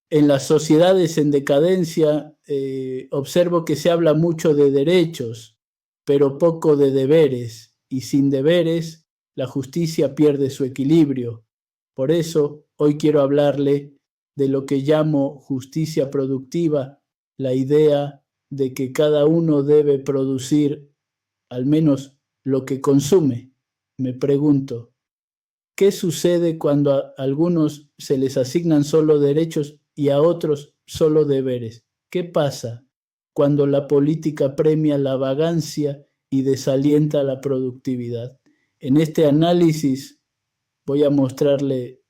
En las sociedades en decadencia observo que se habla mucho de derechos, pero poco de deberes, y sin deberes la justicia pierde su equilibrio. Por eso hoy quiero hablarle de lo que llamo justicia productiva, la idea de que cada uno debe producir al menos lo que consume. Me pregunto, ¿qué sucede cuando a algunos se les asignan solo derechos y a otros solo deberes? ¿Qué pasa cuando la política premia la vagancia y desalienta la productividad? En este análisis voy a mostrarle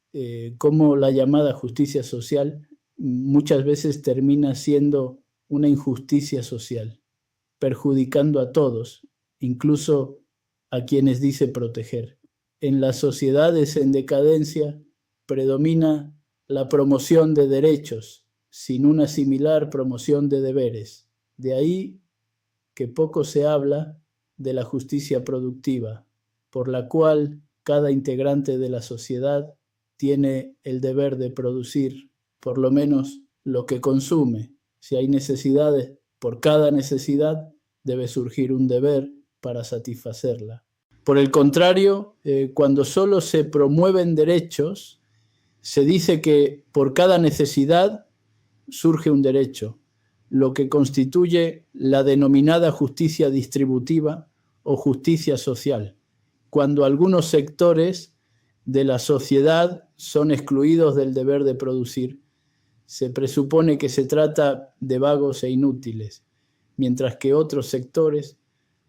cómo la llamada justicia social muchas veces termina siendo una injusticia social, perjudicando a todos, incluso a quienes dice proteger. En las sociedades en decadencia predomina la promoción de derechos, sin una similar promoción de deberes. De ahí que poco se habla de la justicia productiva, por la cual cada integrante de la sociedad tiene el deber de producir por lo menos lo que consume. Si hay necesidades, por cada necesidad debe surgir un deber para satisfacerla. Por el contrario, cuando solo se promueven derechos, se dice que por cada necesidad surge un derecho, lo que constituye la denominada justicia distributiva o justicia social, cuando algunos sectores de la sociedad son excluidos del deber de producir. Se presupone que se trata de vagos e inútiles, mientras que otros sectores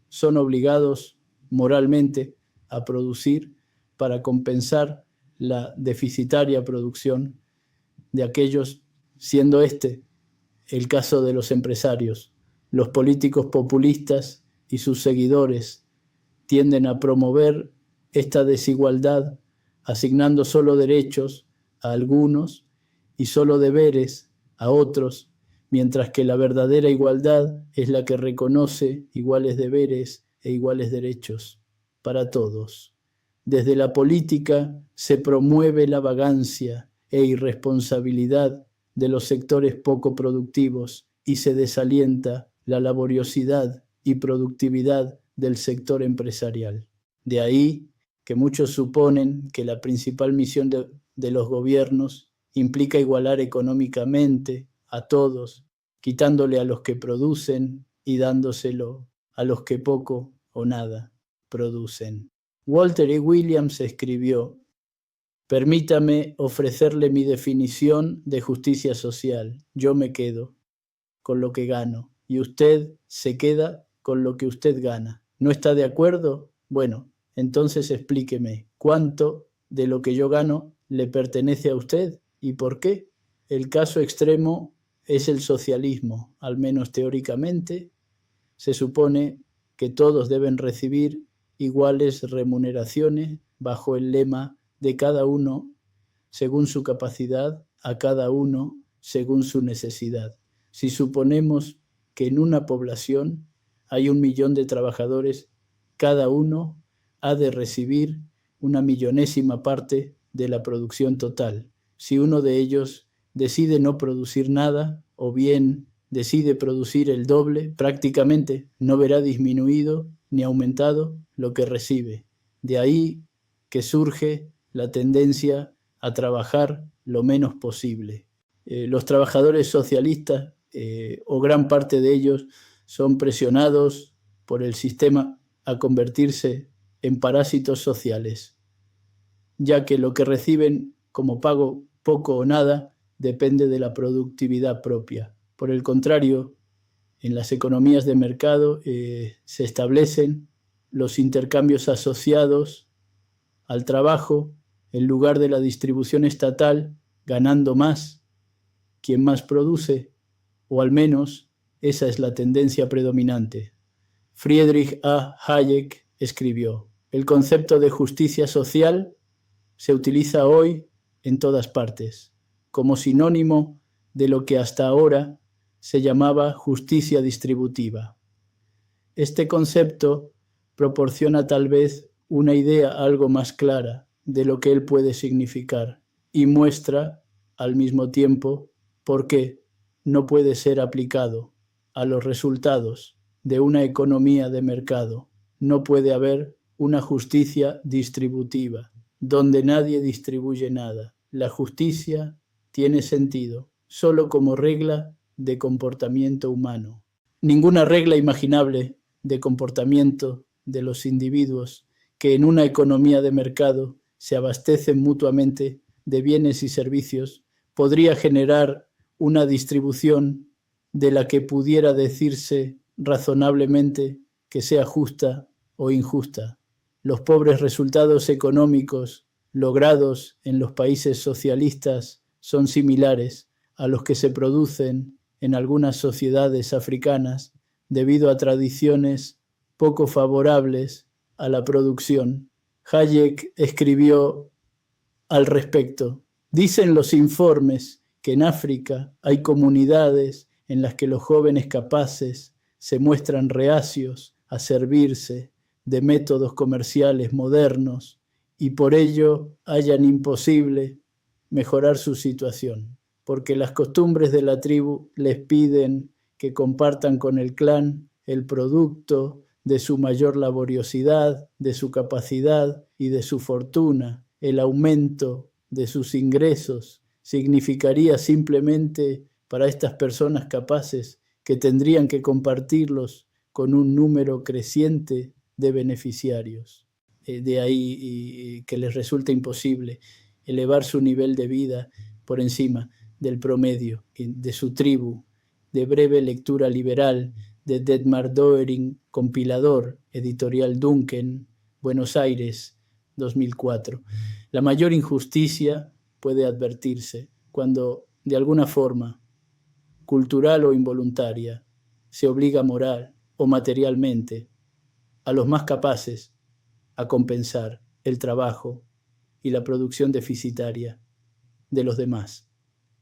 son obligados moralmente a producir para compensar la deficitaria producción de aquellos, siendo este el caso de los empresarios. Los políticos populistas y sus seguidores tienden a promover esta desigualdad, asignando solo derechos a algunos y solo deberes a otros, mientras que la verdadera igualdad es la que reconoce iguales deberes e iguales derechos para todos. Desde la política se promueve la vagancia e irresponsabilidad de los sectores poco productivos y se desalienta la laboriosidad y productividad del sector empresarial. De ahí que muchos suponen que la principal misión de los gobiernos implica igualar económicamente a todos, quitándole a los que producen y dándoselo a los que poco o nada producen. Walter E. Williams escribió: permítame ofrecerle mi definición de justicia social. Yo me quedo con lo que gano y usted se queda con lo que usted gana. ¿No está de acuerdo? Bueno, entonces explíqueme, ¿cuánto de lo que yo gano le pertenece a usted y por qué? El caso extremo es el socialismo, al menos teóricamente. Se supone que todos deben recibir iguales remuneraciones bajo el lema de cada uno según su capacidad, a cada uno según su necesidad. Si suponemos que en una población hay 1 millón de trabajadores, cada uno ha de recibir una millonésima parte de la producción total. Si uno de ellos decide no producir nada o bien decide producir el doble, prácticamente no verá disminuido ni aumentado lo que recibe. De ahí que surge la tendencia a trabajar lo menos posible. Los trabajadores socialistas, o gran parte de ellos, son presionados por el sistema a convertirse en parásitos sociales, ya que lo que reciben como pago, poco o nada, depende de la productividad propia. Por el contrario, en las economías de mercado se establecen los intercambios asociados al trabajo en lugar de la distribución estatal, ganando más quien más produce, o al menos esa es la tendencia predominante. Friedrich A. Hayek escribió: el concepto de justicia social se utiliza hoy en todas partes como sinónimo de lo que hasta ahora se llamaba justicia distributiva. Este concepto proporciona tal vez una idea algo más clara de lo que él puede significar y muestra al mismo tiempo porque no puede ser aplicado a los resultados de una economía de mercado. No puede haber una justicia distributiva, donde nadie distribuye nada. La justicia tiene sentido solo como regla de comportamiento humano. Ninguna regla imaginable de comportamiento de los individuos que en una economía de mercado se abastecen mutuamente de bienes y servicios podría generar una distribución de la que pudiera decirse razonablemente que sea justa o injusta. Los pobres resultados económicos logrados en los países socialistas son similares a los que se producen en algunas sociedades africanas debido a tradiciones poco favorables a la producción. Hayek escribió al respecto: dicen los informes que en África hay comunidades en las que los jóvenes capaces se muestran reacios a servirse de métodos comerciales modernos y por ello hallan imposible mejorar su situación, porque las costumbres de la tribu les piden que compartan con el clan el producto de su mayor laboriosidad, de su capacidad y de su fortuna. El aumento de sus ingresos significaría simplemente para estas personas capaces que tendrían que compartirlos con un número creciente de beneficiarios. De ahí que les resulta imposible elevar su nivel de vida por encima del promedio de su tribu. De breve lectura liberal de Detmar Doering, compilador, editorial Duncan, Buenos Aires, 2004. La mayor injusticia puede advertirse cuando, de alguna forma, cultural o involuntaria, se obliga moral o materialmente a los más capaces a compensar el trabajo y la producción deficitaria de los demás.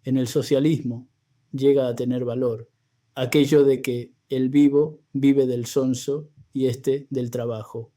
En el socialismo llega a tener valor aquello de que el vivo vive del sonso y éste del trabajo.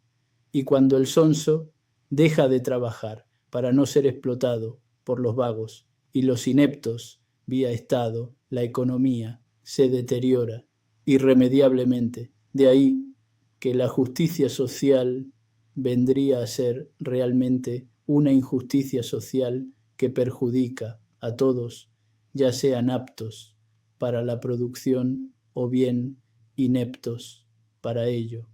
Y cuando el sonso deja de trabajar para no ser explotado por los vagos y los ineptos vía Estado, la economía se deteriora irremediablemente. De ahí que la justicia social vendría a ser realmente una injusticia social que perjudica a todos, ya sean aptos para la producción o bien ineptos para ello.